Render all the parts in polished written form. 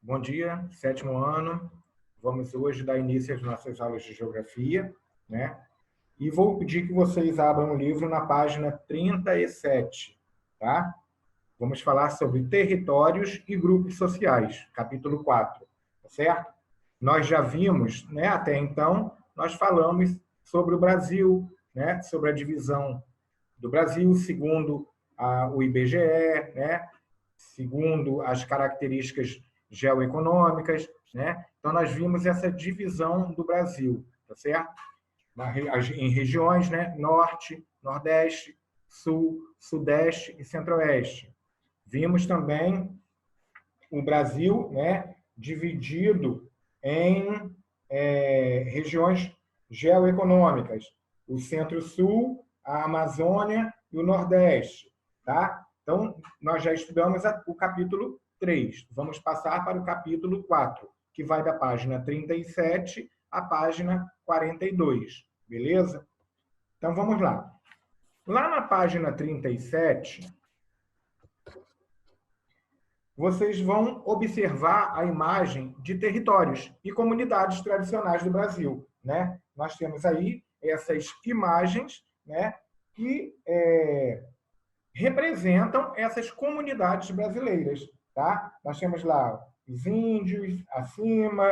Bom dia, sétimo ano. Vamos hoje dar início às nossas aulas de geografia, né? E vou pedir que vocês abram o livro na página 37, tá? Vamos falar sobre territórios e grupos sociais, capítulo 4, tá certo? Nós já vimos, né, até então, nós falamos sobre o Brasil, né, sobre a divisão do Brasil, segundo o IBGE, né, segundo as características geoeconômicas, né? Então, nós vimos essa divisão do Brasil, tá certo? Em regiões, né? Norte, Nordeste, Sul, Sudeste e Centro-Oeste. Vimos também o Brasil, né? Dividido em regiões geoeconômicas, o Centro-Sul, a Amazônia e o Nordeste, tá? Então, nós já estudamos o capítulo 3. Vamos passar para o capítulo 4, que vai da página 37 à página 42, beleza? Então, vamos lá. Lá na página 37, vocês vão observar a imagem de territórios e comunidades tradicionais do Brasil, né? Nós temos aí essas imagens, né, que representam essas comunidades brasileiras, tá? Nós temos lá os índios acima,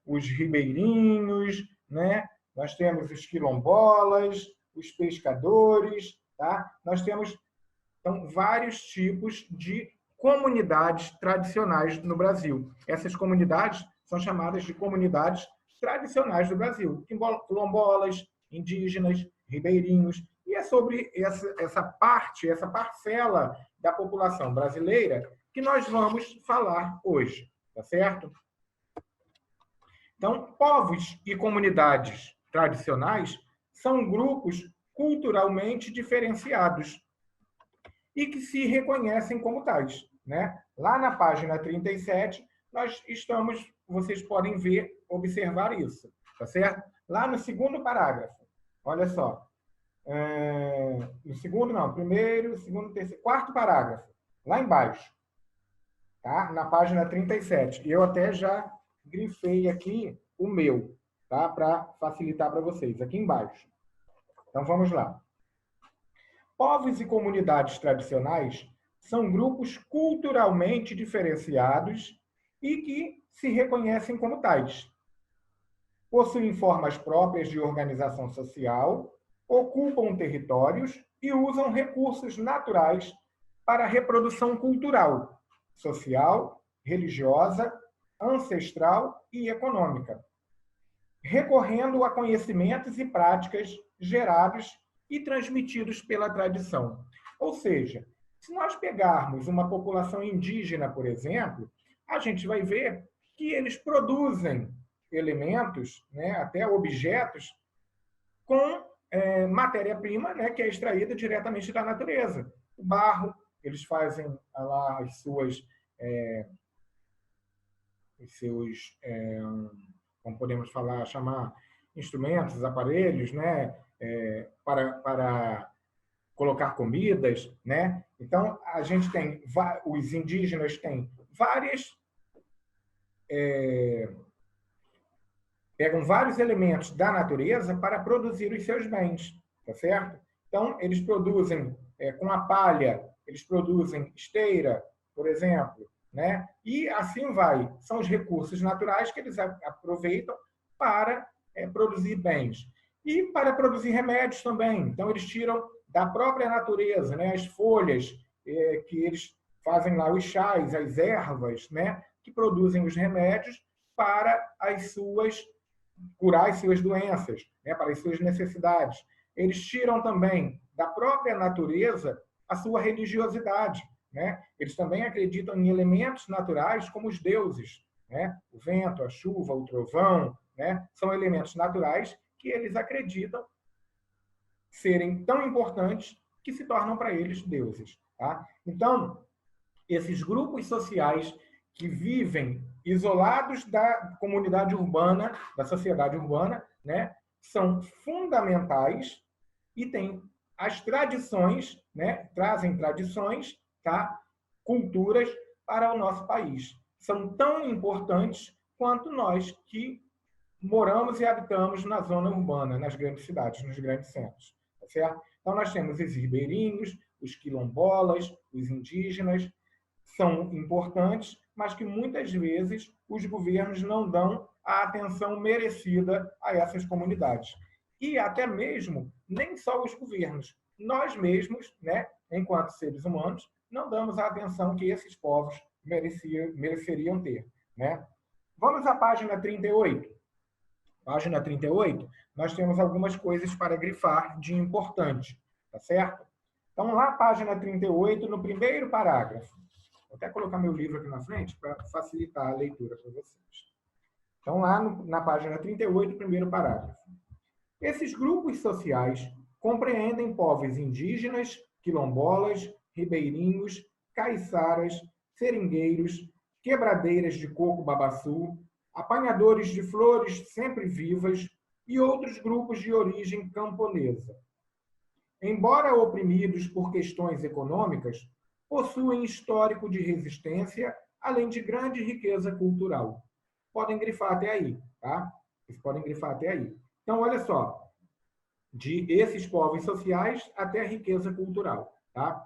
os ribeirinhos, né? Nós temos os quilombolas, os pescadores, tá? Nós temos então vários tipos de comunidades tradicionais no Brasil. Essas comunidades são chamadas de comunidades tradicionais do Brasil, quilombolas, indígenas, ribeirinhos, e é sobre essa parte, essa parcela da população brasileira que nós vamos falar hoje, tá certo? Então, povos e comunidades tradicionais são grupos culturalmente diferenciados e que se reconhecem como tais, né? Lá na página 37, vocês podem ver, observar isso, tá certo? Lá no segundo parágrafo, olha só, no segundo não, primeiro, segundo, terceiro, quarto parágrafo, lá embaixo, tá? Na página 37. Eu até já grifei aqui o meu, tá? Para facilitar para vocês, aqui embaixo. Então, vamos lá. Povos e comunidades tradicionais são grupos culturalmente diferenciados e que se reconhecem como tais. Possuem formas próprias de organização social, ocupam territórios e usam recursos naturais para a reprodução cultural, social, religiosa, ancestral e econômica, recorrendo a conhecimentos e práticas gerados e transmitidos pela tradição. Ou seja, se nós pegarmos uma população indígena, por exemplo, a gente vai ver que eles produzem elementos, né, até objetos, com matéria-prima, né, que é extraída diretamente da natureza. O barro, eles fazem lá os seus como podemos chamar instrumentos, aparelhos, né, para colocar comidas, né? Então a gente tem os indígenas têm pegam vários elementos da natureza para produzir os seus bens, tá certo? Então eles produzem com a palha, eles produzem esteira, por exemplo, né? E assim vai. São os recursos naturais que eles aproveitam para produzir bens. E para produzir remédios também. Então, eles tiram da própria natureza, né, as folhas que eles fazem lá, os chás, as ervas, né, que produzem os remédios para curar as suas doenças, né, para as suas necessidades. Eles tiram também da própria natureza a sua religiosidade. Né? Eles também acreditam em elementos naturais como os deuses, né? O vento, a chuva, o trovão, né? São elementos naturais que eles acreditam serem tão importantes que se tornam para eles deuses. Tá? Então, esses grupos sociais que vivem isolados da comunidade urbana, da sociedade urbana, né? São fundamentais e têm as tradições, né? Trazem tradições, tá? Culturas para o nosso país. são tão importantes quanto nós que moramos e habitamos na zona urbana, nas grandes cidades, nos grandes centros. Tá certo? Então, nós temos os ribeirinhos, os quilombolas, os indígenas, são importantes, mas que muitas vezes os governos não dão a atenção merecida a essas comunidades. E até mesmo, nem só os governos, nós mesmos, né, enquanto seres humanos, não damos a atenção que esses povos mereceriam ter. Né? Vamos à página 38. Página 38, nós temos algumas coisas para grifar de importante, tá certo? Então, lá, página 38, no primeiro parágrafo. Vou até colocar meu livro aqui na frente para facilitar a leitura para vocês. Então, lá na página 38, primeiro parágrafo. Esses grupos sociais compreendem povos indígenas, quilombolas, ribeirinhos, caiçaras, seringueiros, quebradeiras de coco-babaçu, apanhadores de flores sempre vivas e outros grupos de origem camponesa. Embora oprimidos por questões econômicas, possuem histórico de resistência, além de grande riqueza cultural. Podem grifar até aí, tá? Vocês podem grifar até aí. Então, olha só, de esses povos sociais até a riqueza cultural, tá?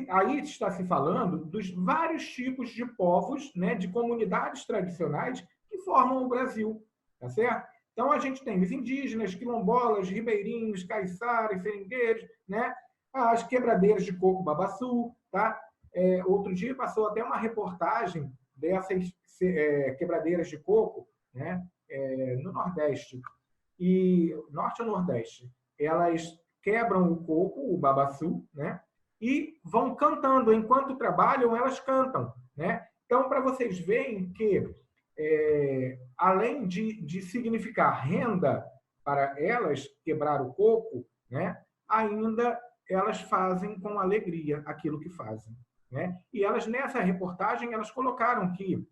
Aí está se falando dos vários tipos de povos, né, de comunidades tradicionais que formam o Brasil, tá certo? Então, a gente tem os indígenas, quilombolas, ribeirinhos, caiçaras, seringueiros, né? As quebradeiras de coco-babaçu, tá? Outro dia passou até uma reportagem dessas quebradeiras de coco, né? No Nordeste, e Norte ou Nordeste. Elas quebram o coco, o babaçu, né? E vão cantando. Enquanto trabalham, elas cantam, né? Então, para vocês verem que, além de significar renda para elas, quebrar o coco, né? Ainda elas fazem com alegria aquilo que fazem, né? E elas, nessa reportagem, elas colocaram que,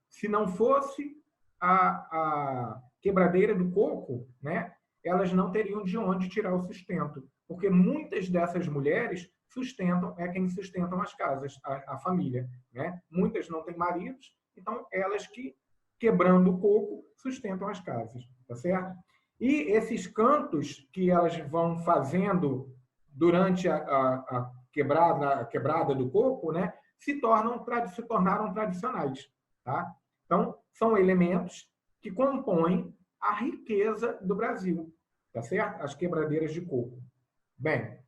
se não fosse a quebradeira do coco, né? Elas não teriam de onde tirar o sustento, porque muitas dessas mulheres quem sustentam as casas, a família, né? Muitas não têm maridos, então elas que, quebrando o coco, sustentam as casas, tá certo? E esses cantos que elas vão fazendo durante a quebrada do coco, né? Se tornaram tradicionais, tá? Então, são elementos que compõem a riqueza do Brasil, tá certo? As quebradeiras de coco. Bem,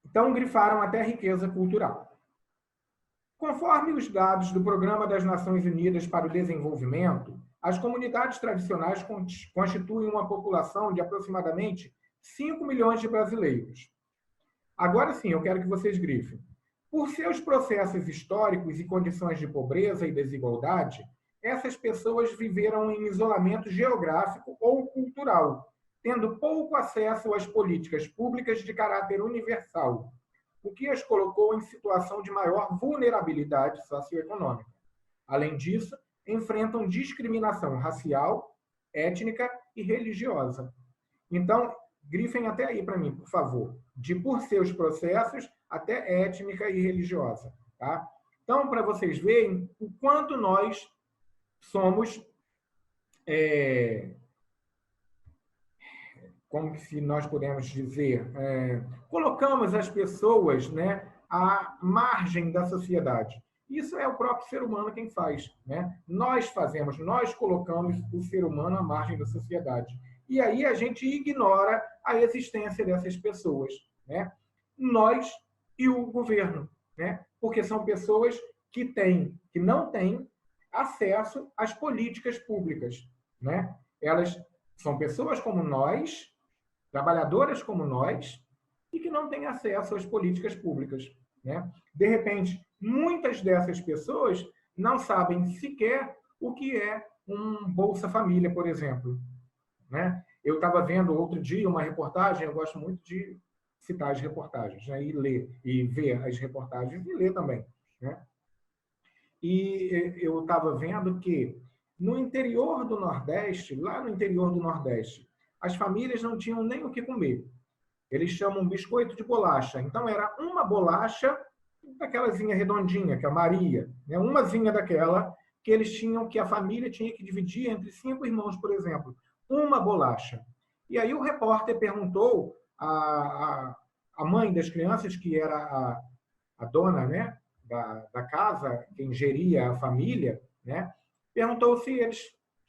então grifaram até riqueza cultural. Conforme os dados do Programa das Nações Unidas para o Desenvolvimento, as comunidades tradicionais constituem uma população de aproximadamente 5 milhões de brasileiros. Agora sim, eu quero que vocês grifem. Por seus processos históricos e condições de pobreza e desigualdade, essas pessoas viveram em isolamento geográfico ou cultural, tendo pouco acesso às políticas públicas de caráter universal, o que as colocou em situação de maior vulnerabilidade socioeconômica. Além disso, enfrentam discriminação racial, étnica e religiosa. Então, grifem até aí para mim, por favor. De por seus processos até étnica e religiosa. Tá? Então, para vocês verem o quanto nós somos, como se nós podemos dizer, colocamos as pessoas, né, à margem da sociedade. Isso é o próprio ser humano quem faz, né? Nós fazemos, nós colocamos o ser humano à margem da sociedade. E aí a gente ignora a existência dessas pessoas, né? Nós e o governo, né? Porque são pessoas que não têm acesso às políticas públicas, né? Elas são pessoas como nós, trabalhadoras como nós, e que não têm acesso às políticas públicas, né? De repente, muitas dessas pessoas não sabem sequer o que é um Bolsa Família, por exemplo, né? Eu estava vendo outro dia uma reportagem, eu gosto muito de citar as reportagens, né? E ler, e ver as reportagens e ler também, né? E eu estava vendo que no interior do Nordeste, lá no interior do Nordeste, as famílias não tinham nem o que comer. Eles chamam biscoito de bolacha. Então, era uma bolacha daquelazinha redondinha, que é a Maria, né? Umazinha daquela que eles tinham, que a família tinha que dividir entre 5 irmãos, por exemplo, uma bolacha. E aí o repórter perguntou à mãe das crianças, que era a dona, né, da casa, quem geria a família, né, perguntou se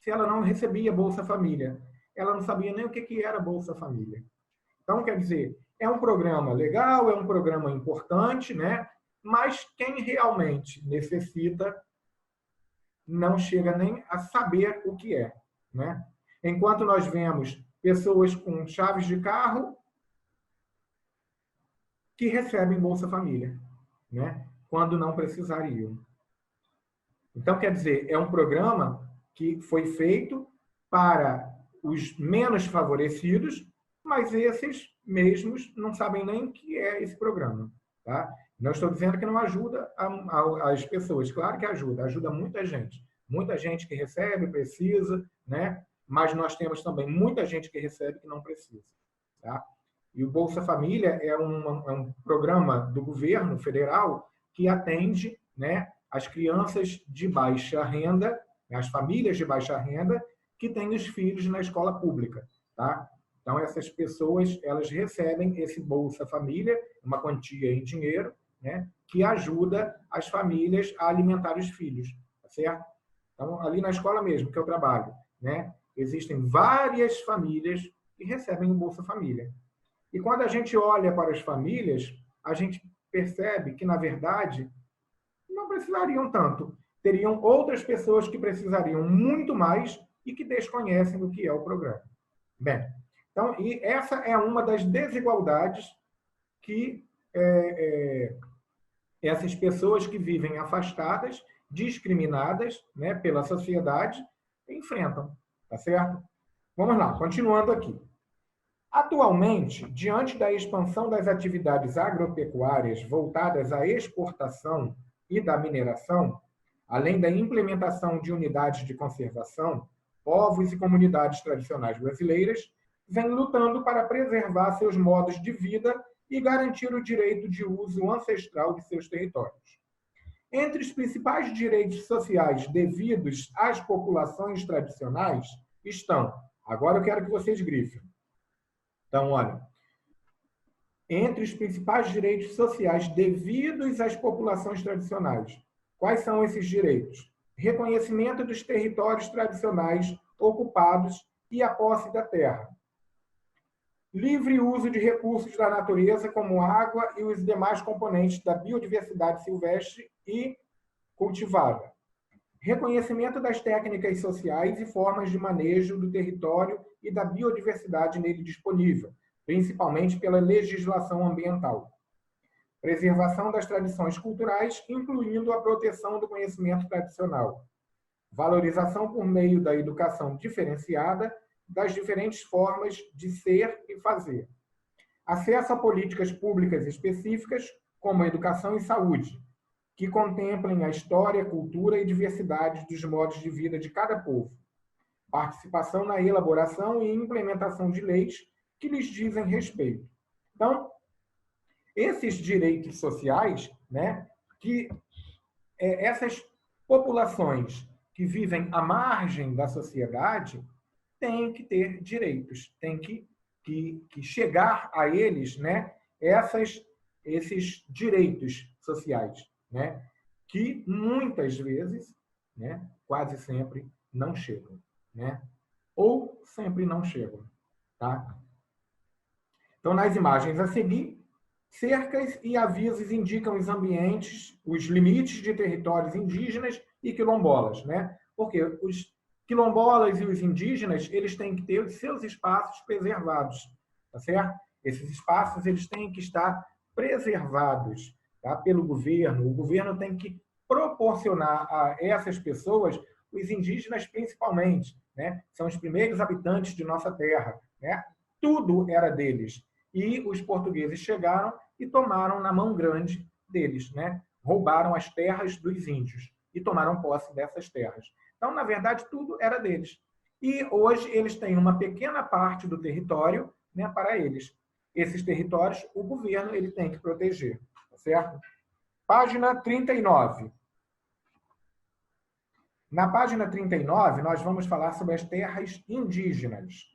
ela não recebia Bolsa Família. Ela não sabia nem o que era Bolsa Família. Então, quer dizer, é um programa legal, é um programa importante, né? Mas quem realmente necessita não chega nem a saber o que é, né? Enquanto nós vemos pessoas com chaves de carro que recebem Bolsa Família, né? Quando não precisariam. Então, quer dizer, é um programa que foi feito para os menos favorecidos, mas esses mesmos não sabem nem o que é esse programa. Tá? Não estou dizendo que não ajuda as pessoas, claro que ajuda muita gente. Muita gente que recebe, precisa, né? Mas nós temos também muita gente que recebe que não precisa. Tá? E o Bolsa Família é um programa do governo federal que atende, né, as crianças de baixa renda, as famílias de baixa renda, que têm os filhos na escola pública. Tá? Então, essas pessoas elas recebem esse Bolsa Família, uma quantia em dinheiro, né, que ajuda as famílias a alimentar os filhos. Tá certo? Então, ali na escola mesmo, que eu trabalho, né, existem várias famílias que recebem o Bolsa Família. E quando a gente olha para as famílias, a gente percebe que, na verdade, não precisariam tanto. Teriam outras pessoas que precisariam muito mais e que desconhecem o que é o programa. Bem, então, e essa é uma das desigualdades que essas pessoas que vivem afastadas, discriminadas, né, pela sociedade, enfrentam. Tá certo? Vamos lá, continuando aqui. Atualmente, diante da expansão das atividades agropecuárias voltadas à exportação e da mineração, além da implementação de unidades de conservação, povos e comunidades tradicionais brasileiras vêm lutando para preservar seus modos de vida e garantir o direito de uso ancestral de seus territórios. Entre os principais direitos sociais devidos às populações tradicionais estão, agora eu quero que vocês grifem. Então, olha, entre os principais direitos sociais devidos às populações tradicionais, quais são esses direitos? Reconhecimento dos territórios tradicionais ocupados e a posse da terra. Livre uso de recursos da natureza, como água e os demais componentes da biodiversidade silvestre e cultivada. Reconhecimento das técnicas sociais e formas de manejo do território e da biodiversidade nele disponível, principalmente pela legislação ambiental. Preservação das tradições culturais, incluindo a proteção do conhecimento tradicional. Valorização por meio da educação diferenciada das diferentes formas de ser e fazer. Acesso a políticas públicas específicas, como a educação e saúde, que contemplem a história, cultura e diversidade dos modos de vida de cada povo. Participação na elaboração e implementação de leis que lhes dizem respeito. Então, esses direitos sociais, né, que essas populações que vivem à margem da sociedade têm que ter direitos, têm que chegar a eles, né, esses direitos sociais, né, que muitas vezes, né, quase sempre não chegam, né, ou sempre não chegam, tá? Então, nas imagens a seguir, cercas e avisos indicam os ambientes, os limites de territórios indígenas e quilombolas, né? Porque os quilombolas e os indígenas, eles têm que ter os seus espaços preservados, tá certo? Esses espaços, eles têm que estar preservados, tá? Pelo governo. O governo tem que proporcionar a essas pessoas, os indígenas principalmente, né? São os primeiros habitantes de nossa terra, né? Tudo era deles. E os portugueses chegaram e tomaram na mão grande deles, né? Roubaram as terras dos índios e tomaram posse dessas terras. Então, na verdade, tudo era deles. E hoje eles têm uma pequena parte do território, né, para eles. Esses territórios, o governo ele tem que proteger, tá certo? Página 39. Na página 39, nós vamos falar sobre as terras indígenas.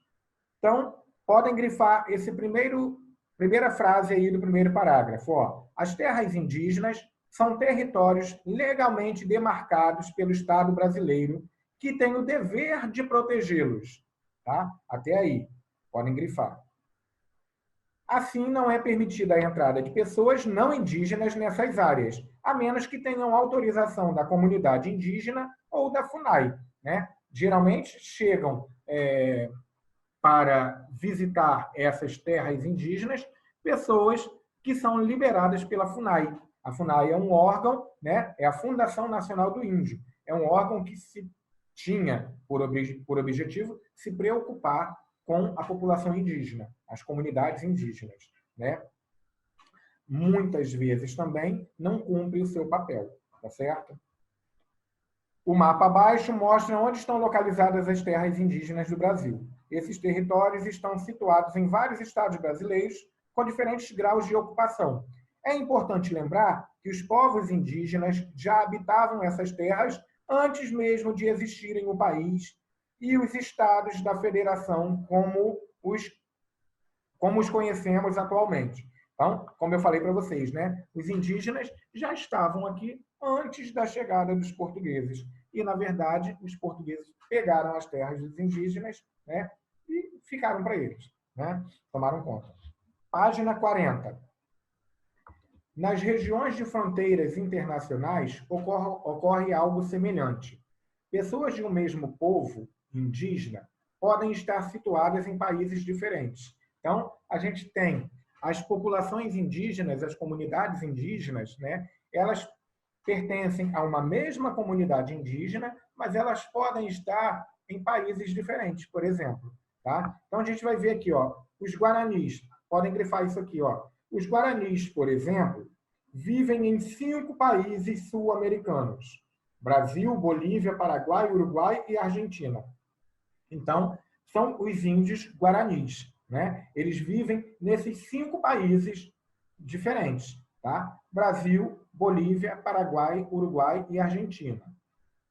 Então, podem grifar esse primeira frase aí do primeiro parágrafo. Ó. As terras indígenas são territórios legalmente demarcados pelo Estado brasileiro que tem o dever de protegê-los. Tá? Até aí. Podem grifar. Assim, não é permitida a entrada de pessoas não indígenas nessas áreas, a menos que tenham autorização da comunidade indígena ou da FUNAI. Né? Geralmente, chegam para visitar essas terras indígenas pessoas que são liberadas pela FUNAI. A FUNAI é um órgão, né? É a Fundação Nacional do Índio. É um órgão que se tinha por objetivo se preocupar com a população indígena, as comunidades indígenas. Né? Muitas vezes também não cumpre o seu papel, tá certo? O mapa abaixo mostra onde estão localizadas as terras indígenas do Brasil. Esses territórios estão situados em vários estados brasileiros com diferentes graus de ocupação. É importante lembrar que os povos indígenas já habitavam essas terras antes mesmo de existirem o país e os estados da federação como os conhecemos atualmente. Então, como eu falei para vocês, né, os indígenas já estavam aqui antes da chegada dos portugueses. E, na verdade, os portugueses pegaram as terras dos indígenas, né, e ficaram para eles. Né, tomaram conta. Página 40. Nas regiões de fronteiras internacionais ocorre algo semelhante. Pessoas de um mesmo povo indígena podem estar situadas em países diferentes. Então, a gente tem as populações indígenas, as comunidades indígenas, né, elas pertencem a uma mesma comunidade indígena, mas elas podem estar em países diferentes, por exemplo. Tá? Então, a gente vai ver aqui, ó, os guaranis. Podem grifar isso aqui. Ó. Os guaranis, por exemplo, vivem em 5 países sul-americanos. Brasil, Bolívia, Paraguai, Uruguai e Argentina. Então, são os índios guaranis. Né? Eles vivem nesses 5 países diferentes. Tá? Brasil, Bolívia, Paraguai, Uruguai e Argentina.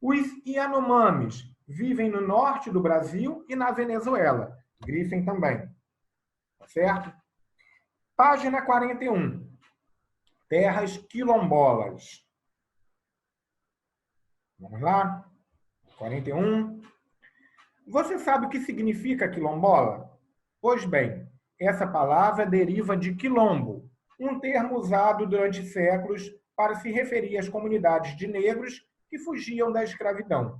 Os Yanomamis vivem no norte do Brasil e na Venezuela. Grifem também. Tá certo? Página 41. Terras quilombolas. Vamos lá? 41. Você sabe o que significa quilombola? Pois bem, essa palavra deriva de quilombo, um termo usado durante séculos para se referir às comunidades de negros que fugiam da escravidão.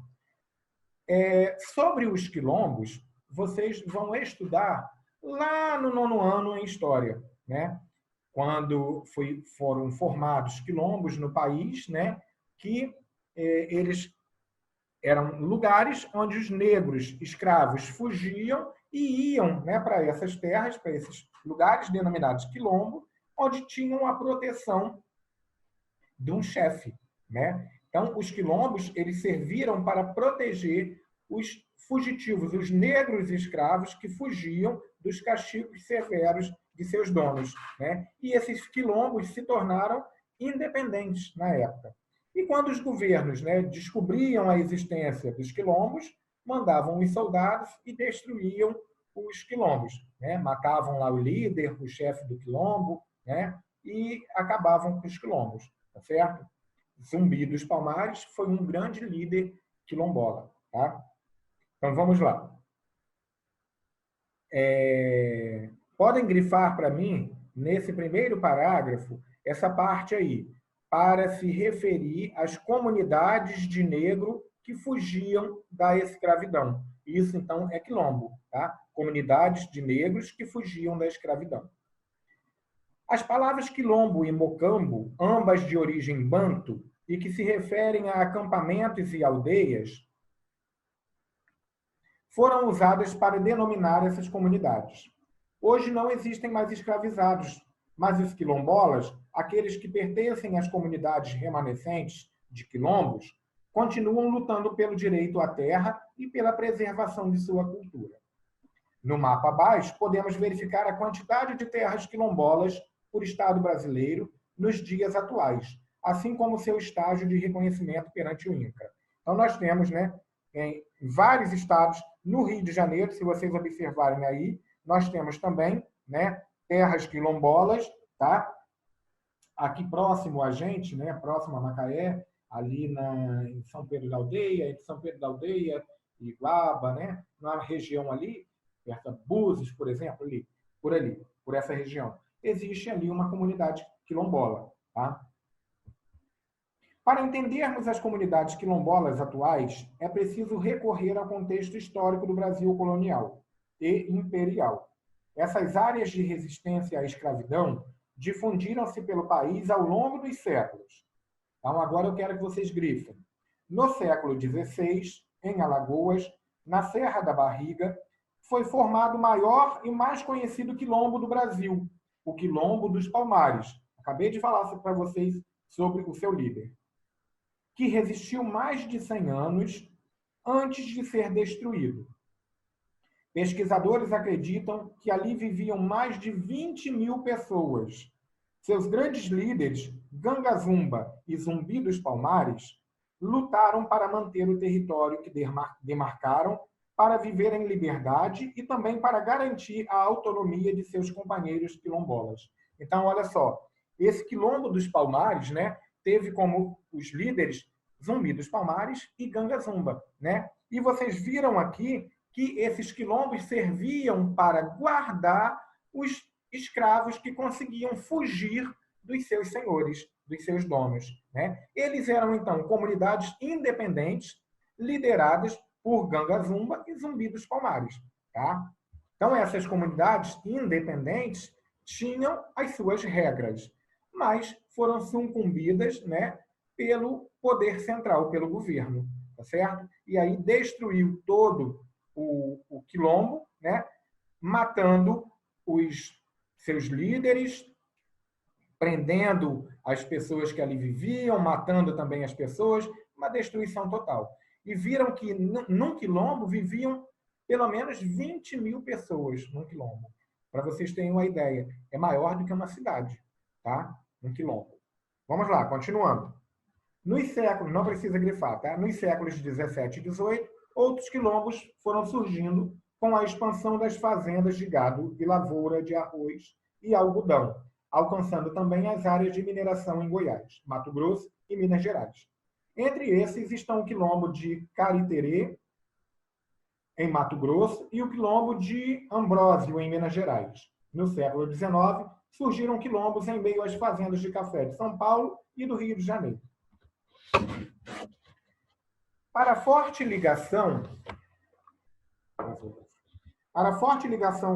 Sobre os quilombos, vocês vão estudar lá no 9º ano em História, né? Quando foram formados quilombos no país, né? Que eles eram lugares onde os negros escravos fugiam e iam, né, para essas terras, para esses lugares denominados quilombo, onde tinham a proteção de um chefe. Né? Então, os quilombos eles serviram para proteger os fugitivos, os negros escravos que fugiam dos castigos severos de seus donos. Né? E esses quilombos se tornaram independentes na época. E quando os governos, né, descobriam a existência dos quilombos, mandavam os soldados e destruíam os quilombos. Né? Matavam lá o líder, o chefe do quilombo, né? E acabavam com os quilombos. Tá certo? Zumbi dos Palmares foi um grande líder quilombola. Tá? Então, vamos lá. Podem grifar para mim, nesse primeiro parágrafo, essa parte aí, para se referir às comunidades de negro que fugiam da escravidão. Isso, então, é quilombo. Tá? Comunidades de negros que fugiam da escravidão. As palavras quilombo e mocambo, ambas de origem banto, e que se referem a acampamentos e aldeias, foram usadas para denominar essas comunidades. Hoje não existem mais escravizados, mas os quilombolas, aqueles que pertencem às comunidades remanescentes de quilombos, continuam lutando pelo direito à terra e pela preservação de sua cultura. No mapa abaixo, podemos verificar a quantidade de terras quilombolas por Estado brasileiro nos dias atuais. assim como seu estágio de reconhecimento perante o INCRA. Então, nós temos, né, em vários estados, no Rio de Janeiro, se vocês observarem aí, nós temos também, né, terras quilombolas, tá? Aqui próximo a gente, né, próximo a Macaé, ali em São Pedro da Aldeia, entre São Pedro da Aldeia e Iguaba, né, na região ali, perto de Búzios, por exemplo, ali, por essa região, existe ali uma comunidade quilombola, tá? Para entendermos as comunidades quilombolas atuais, é preciso recorrer ao contexto histórico do Brasil colonial e imperial. Essas áreas de resistência à escravidão difundiram-se pelo país ao longo dos séculos. Então, agora eu quero que vocês grifem. No século XVI, em Alagoas, na Serra da Barriga, foi formado o maior e mais conhecido quilombo do Brasil, o Quilombo dos Palmares. Acabei de falar para vocês sobre o seu líder, que resistiu mais de 100 anos antes de ser destruído. Pesquisadores acreditam que ali viviam mais de 20 mil pessoas. Seus grandes líderes, Gangazumba e Zumbi dos Palmares, lutaram para manter o território que demarcaram, para viver em liberdade e também para garantir a autonomia de seus companheiros quilombolas. Então, olha só, esse Quilombo dos Palmares, né, teve como os líderes Zumbi dos Palmares e Gangazumba, né? E vocês viram aqui que esses quilombos serviam para guardar os escravos que conseguiam fugir dos seus senhores, dos seus donos, né? Eles eram, então, comunidades independentes, lideradas por Gangazumba e Zumbi dos Palmares, tá? Então, essas comunidades independentes tinham as suas regras, mas foram sucumbidas, né, pelo poder central, pelo governo, tá certo? E aí destruiu todo o quilombo, né, matando os seus líderes, prendendo as pessoas que ali viviam, matando também as pessoas, uma destruição total. E viram que num quilombo viviam pelo menos 20 mil pessoas num quilombo. Para vocês terem uma ideia, é maior do que uma cidade, tá? Um quilombo. Vamos lá, continuando. Nos séculos, não precisa grifar, tá? Nos séculos 17 e 18, outros quilombos foram surgindo com a expansão das fazendas de gado e lavoura de arroz e algodão, alcançando também as áreas de mineração em Goiás, Mato Grosso e Minas Gerais. Entre esses estão o quilombo de Cariterê, em Mato Grosso, e o quilombo de Ambrósio, em Minas Gerais. No século XIX, surgiram quilombos em meio às fazendas de café de São Paulo e do Rio de Janeiro. Para a forte ligação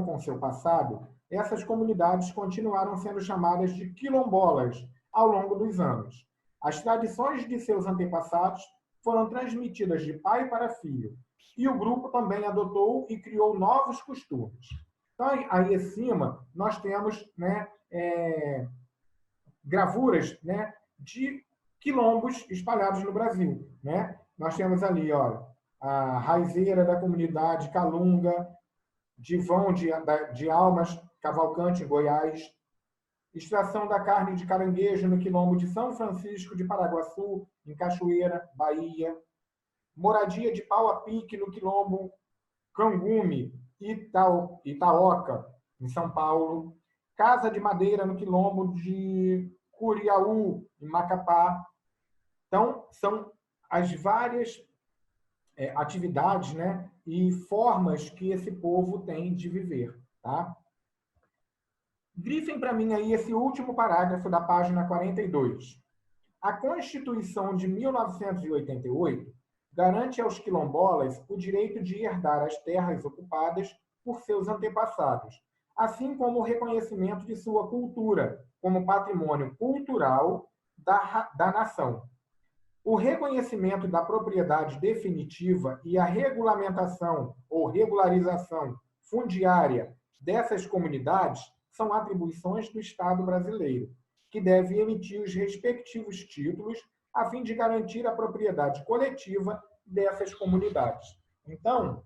com seu passado, essas comunidades continuaram sendo chamadas de quilombolas ao longo dos anos. As tradições de seus antepassados foram transmitidas de pai para filho, e o grupo também adotou e criou novos costumes. Então, aí acima, nós temos, né, gravuras, né, de quilombos espalhados no Brasil, né? Nós temos ali, ó, a raizeira da comunidade Calunga, Divão de Almas, Cavalcante, Goiás, extração da carne de caranguejo no quilombo de São Francisco de Paraguaçu, em Cachoeira, Bahia, moradia de pau a pique no quilombo Cangume, Itaoca, em São Paulo, casa de madeira no quilombo de Curiaú, em Macapá. Então, são as várias atividades, né, e formas que esse povo tem de viver, tá? Grifem para mim aí esse último parágrafo da página 42. A Constituição de 1988 garante aos quilombolas o direito de herdar as terras ocupadas por seus antepassados, assim como o reconhecimento de sua cultura como patrimônio cultural da nação. O reconhecimento da propriedade definitiva e a regulamentação ou regularização fundiária dessas comunidades são atribuições do Estado brasileiro, que deve emitir os respectivos títulos a fim de garantir a propriedade coletiva dessas comunidades. Então,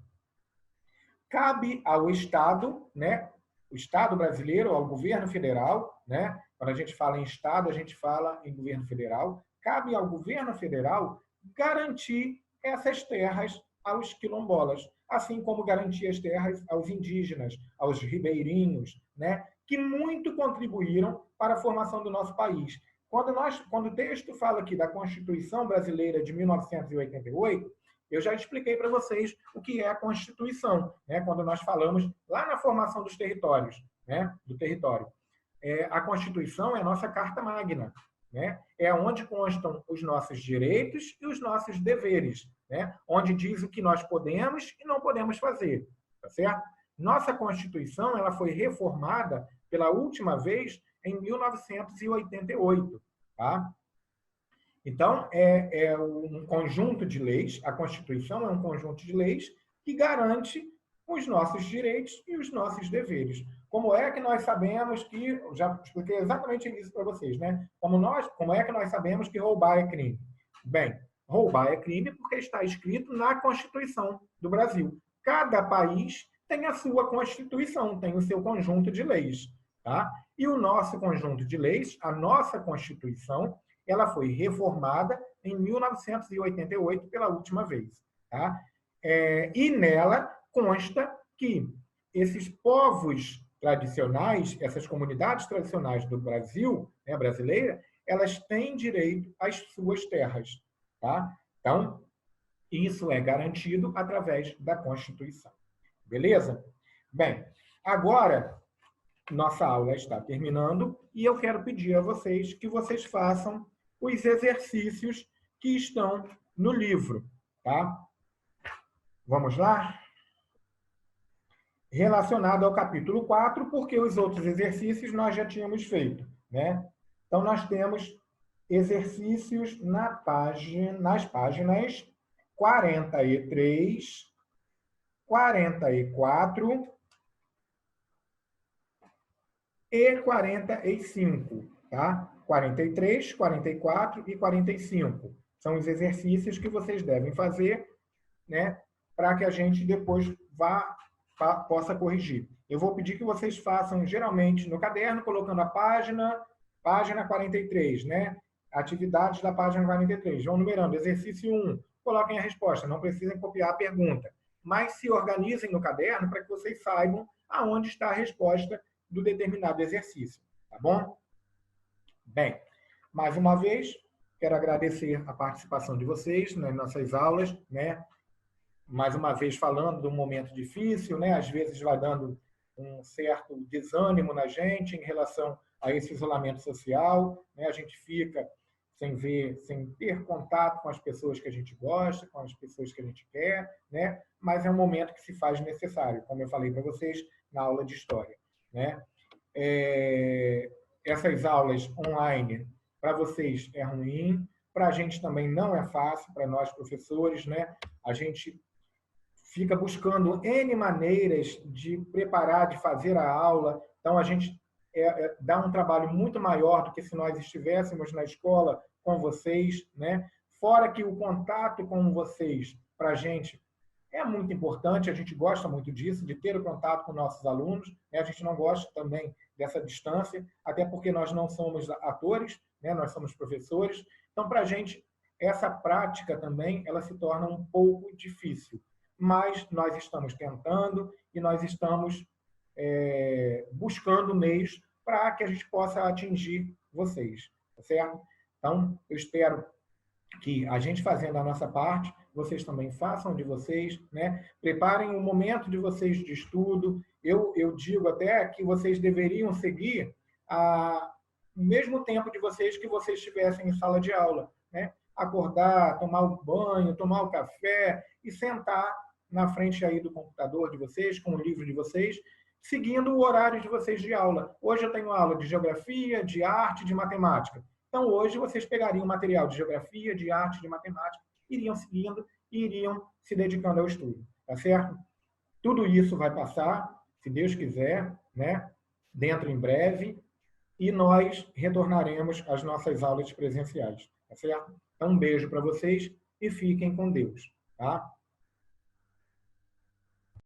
cabe ao Estado, né, Estado brasileiro, ao governo federal, né? Quando a gente fala em Estado, a gente fala em governo federal. Cabe ao governo federal garantir essas terras aos quilombolas, assim como garantir as terras aos indígenas, aos ribeirinhos, né? Que muito contribuíram para a formação do nosso país. Quando o texto fala aqui da Constituição Brasileira de 1988, eu já expliquei para vocês o que é a Constituição, né? Quando nós falamos lá na formação dos territórios, né? Do território. A Constituição é a nossa Carta Magna, né? É onde constam os nossos direitos e os nossos deveres, né? Onde diz o que nós podemos e não podemos fazer, tá certo? Nossa Constituição ela foi reformada pela última vez em 1988, tá? Então, é um conjunto de leis, a Constituição é um conjunto de leis que garante os nossos direitos e os nossos deveres. Como é que nós sabemos que, já expliquei exatamente isso para vocês, né? Como é que nós sabemos que roubar é crime? Bem, roubar é crime porque está escrito na Constituição do Brasil. Cada país tem a sua Constituição, tem o seu conjunto de leis, tá? E o nosso conjunto de leis, a nossa Constituição, ela foi reformada em 1988 pela última vez. Tá? E nela consta que esses povos tradicionais, essas comunidades tradicionais do Brasil, né, brasileira, elas têm direito às suas terras. Tá? Então, isso é garantido através da Constituição. Beleza? Bem, agora nossa aula está terminando e eu quero pedir a vocês que vocês façam os exercícios que estão no livro, tá? Vamos lá? Relacionado ao capítulo 4, porque os outros exercícios nós já tínhamos feito, né? Então, nós temos exercícios nas páginas 43, 44 e 45, tá? 43, 44 e 45. São os exercícios que vocês devem fazer, né, para que a gente depois possa corrigir. Eu vou pedir que vocês façam, geralmente, no caderno, colocando a página 43, né? Atividades da página 43. Vão numerando. Exercício 1, coloquem a resposta, não precisem copiar a pergunta. Mas se organizem no caderno para que vocês saibam aonde está a resposta do determinado exercício, tá bom? Bem, mais uma vez, quero agradecer a participação de vocês nas nossas aulas, né? Mais uma vez falando de um momento difícil, né? Às vezes vai dando um certo desânimo na gente em relação a esse isolamento social, né? A gente fica sem ter contato com as pessoas que a gente gosta, com as pessoas que a gente quer, né? Mas é um momento que se faz necessário, como eu falei para vocês na aula de história, né? Essas aulas online, para vocês é ruim, para a gente também não é fácil, para nós professores, né? A gente fica buscando N maneiras de preparar, de fazer a aula, então a gente dá um trabalho muito maior do que se nós estivéssemos na escola com vocês, né? Fora que o contato com vocês, para a gente, é muito importante, a gente gosta muito disso, de ter o contato com nossos alunos, né? A gente não gosta também dessa distância, até porque nós não somos atores, né? Nós somos professores, então, para a gente, essa prática também, ela se torna um pouco difícil, mas nós estamos tentando e nós estamos buscando meios para que a gente possa atingir vocês, tá certo? Então, eu espero que a gente fazendo a nossa parte, vocês também façam de vocês, né? Preparem o momento de vocês de estudo. Eu digo até que vocês deveriam seguir o mesmo tempo de vocês que vocês estivessem em sala de aula, né? Acordar, tomar o banho, tomar o café e sentar na frente aí do computador de vocês, com o livro de vocês, seguindo o horário de vocês de aula. Hoje eu tenho aula de geografia, de arte, de matemática. Então, hoje, vocês pegariam material de geografia, de arte, de matemática, iriam seguindo e iriam se dedicando ao estudo, tá certo? Tudo isso vai passar, se Deus quiser, né? Dentro em breve, e nós retornaremos às nossas aulas presenciais, tá certo? Então, um beijo para vocês e fiquem com Deus, tá?